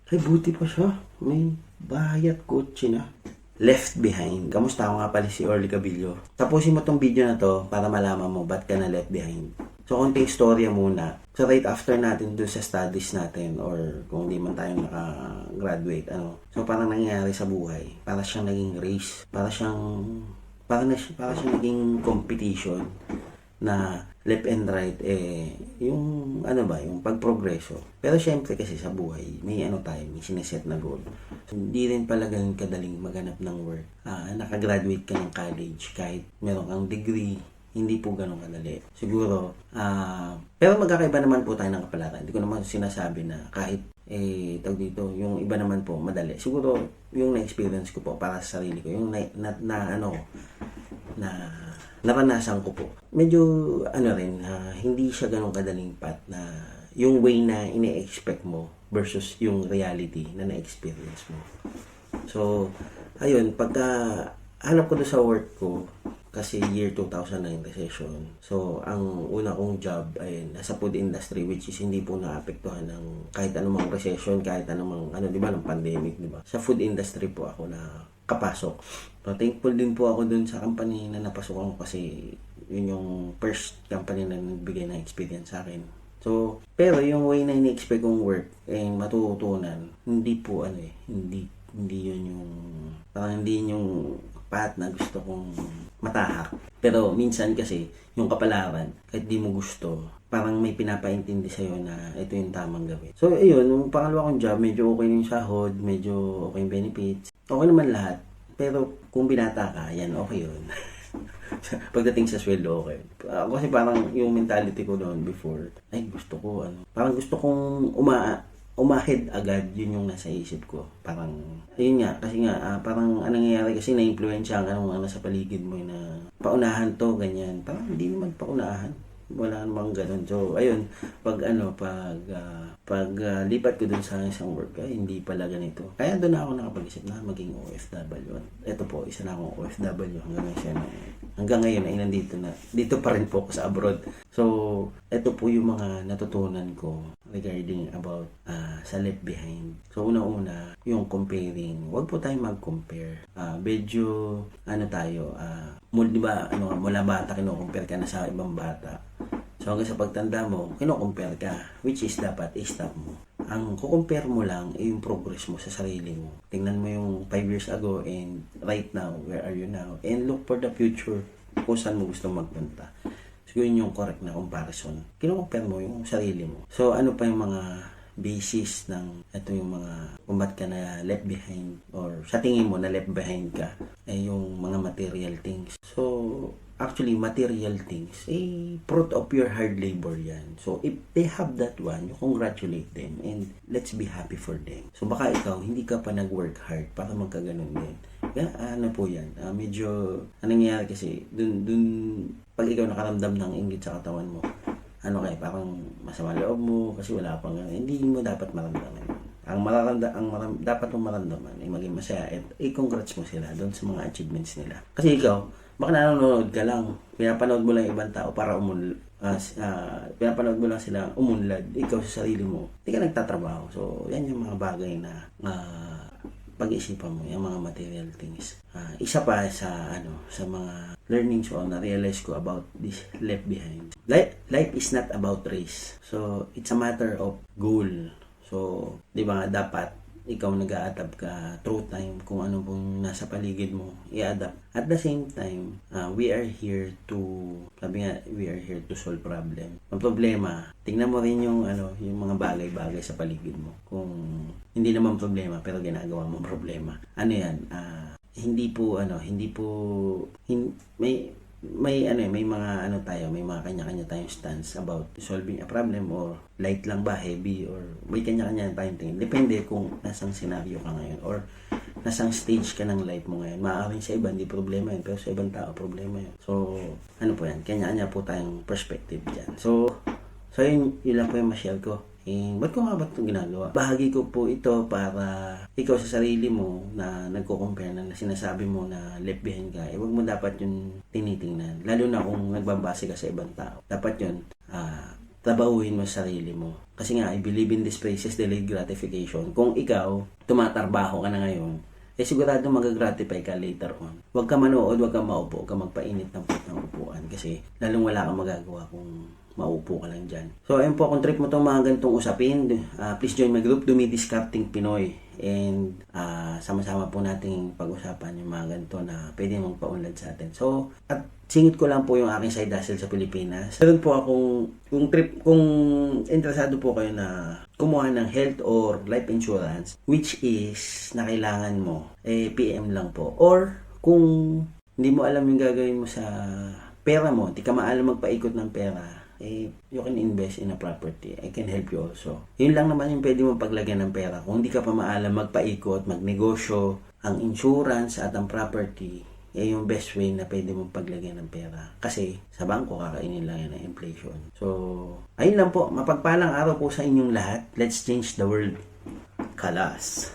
Ay, buti pa siya. May bahay at kotse na. Left behind. Kamusta? Ako nga pala si Orly Cabillo. Tapusin mo tong video na to para malaman mo ba't ka na left behind. So, konting storya muna. So, right after natin dun sa studies natin or kung hindi man tayo naka-graduate, So, parang nangyayari sa buhay. Para siyang naging race. Para siyang naging competition na left and right yung yung pagprogreso. Pero syempre kasi sa buhay may may sineset na goal. So, hindi rin pala ganun kadaling maghanap ng work. Nakagraduate ka ng college kahit meron kang degree, hindi po ganun kadali. Siguro pero magkakaiba naman po tayo ng kapalaran. Hindi ko naman sinasabi na kahit tawag dito, yung iba naman po madali. Siguro yung na-experience ko po para sa sarili ko, yung naranasan ko po. Medyo hindi siya ganun kadaling path na yung way na ine-expect mo versus yung reality na na-experience mo. So, ayun, pagka hanap ko doon sa work ko, kasi year 2009 recession. So, ang una kong job ay nasa food industry, which is hindi po naapektuhan ng kahit anumang recession, kahit anumang ng pandemic, di ba? Sa food industry po ako na kapasok. So, thankful din po ako dun sa company na napasukan ko kasi yun yung first company na nagbigay ng experience sa akin. So, pero yung way na ini-expect kong work matututunan, hindi po hindi yun yung parang hindi yung path na gusto kong matahak. Pero minsan kasi yung kapalaran, kahit di mo gusto, parang may pinapaintindi sa'yo na ito yung tamang gawin. So, ayun, yung pangalawa kong job, medyo okay yung sahod, medyo okay yung benefits. Okay naman lahat. Pero kung binata ka, yan, okay yun. Pagdating sa sweldo, okay. Kasi parang yung mentality ko noon before, gusto ko, parang gusto kong umahid agad, yun yung nasa isip ko. Parang, ayun nga, kasi nga, parang anong nangyayari kasi na-influensya ka ng sa paligid mo na paunahan to, ganyan. Parang hindi naman paunahan. Wala namang ganun. So, ayun, pag lipat ko dun sa isang work, hindi pala ganito. Kaya doon na ako nakapag-isip na maging OFW. Ito po, isa na akong OFW hanggang ngayon ay nandito na. Dito pa rin po ako sa abroad. So, ito po yung mga natutunan ko regarding about sa left behind. So, una-una, yung comparing. Huwag po tayong mag-compare. Medyo, tayo, di ba, mula bata, kino-compare ka na sa ibang bata. So, hanggang sa pagtanda mo, kino-compare ka, which is dapat i-stop mo. Ang kukompare mo lang ay yung progress mo sa sarili mo. Tingnan mo yung 5 years ago and right now, where are you now? And look for the future kung saan mo gusto magpunta. So, yun yung correct na comparison. Kino-compare mo yung sarili mo. So, ano pa yung mga basis ng ito yung mga kung ba't ka na left behind or sa tingin mo na left behind ka ay yung mga material things. So, actually, material things, fruit of your hard labor yan. So, if they have that one, you congratulate them and let's be happy for them. So, baka ikaw, hindi ka pa nag-work hard para magkaganon din. Kaya, po yan. Medyo, nangyayari kasi, dun, pag ikaw nakaramdam ng inggit sa katawan mo, parang masama loob mo kasi wala pang hindi mo dapat maramdaman. Dapat mong maramdaman ay maging masaya at i-congrats mo sila doon sa mga achievements nila. Kasi ikaw, baka nanonood ka lang, pinapanood mo lang ibang tao para pinapanood mo lang sila umunlad, ikaw sa sarili mo, hindi ka nagtatrabaho. So, yan yung mga bagay na pag-isipan mo, yung mga material things. Isa pa sa mga learnings ko na-realize ko about this left behind. Life is not about race. So, it's a matter of goal. So, di ba dapat ikaw nag-a-adapt ka through time kung ano pong nasa paligid mo, i-adapt. At the same time, we are here to solve problem. Ang problema, tingnan mo rin yung mga bagay-bagay sa paligid mo. Kung hindi naman problema pero ginagawa mo problema. May mga kanya-kanya tayong stance about solving a problem or light lang ba, heavy, or may kanya-kanya tayong tingin. Depende kung nasang scenario ka ngayon or nasang stage ka ng life mo ngayon. Maaaring sa iba, hindi problema yun, pero sa ibang tao, problema yun. So, kanya-kanya po tayong perspective dyan. So yun lang po yung ma-share ko. Ba't ko nga ba itong ginagawa? Bahagi ko po ito para ikaw sa sarili mo na nagko-compare na sinasabi mo na left behind ka, huwag mo dapat yung tinitingnan. Lalo na kung nagbabase ka sa ibang tao. Dapat yun, trabahuhin mo sa sarili mo. Kasi nga, I believe in this phrase, delayed gratification. Kung ikaw, tumatarbaho ka na ngayon, sigurado magagratify ka later on. Huwag ka manood, huwag ka maupo, huwag ka magpainit ng upuan. Kasi lalong wala kang magagawa kung maupo ka lang dyan. So, ayun po, kung trip mo itong mga ganitong usapin, please join my group, Dumidiscarding Pinoy. And sama-sama po nating pag-usapan yung mga ganito na pwede mong paunlad sa atin. So, at singit ko lang po yung aking side hustle sa Pilipinas. Meron po akong, kung interesado po kayo na kumuha ng health or life insurance, which is na kailangan mo, PM lang po. Or, kung hindi mo alam yung gagawin mo sa pera mo, di ka maalam magpaikot ng pera, you can invest in a property. I can help you also. Yun lang naman yung pwede mong paglagyan ng pera. Kung hindi ka pa maalam magpaikot, magnegosyo, ang insurance at ang property, yung best way na pwede mong paglagyan ng pera. Kasi sa bangko, kakainin lang yan ng inflation. So, ayun lang po. Mapagpalang araw po sa inyong lahat. Let's change the world. Kalas.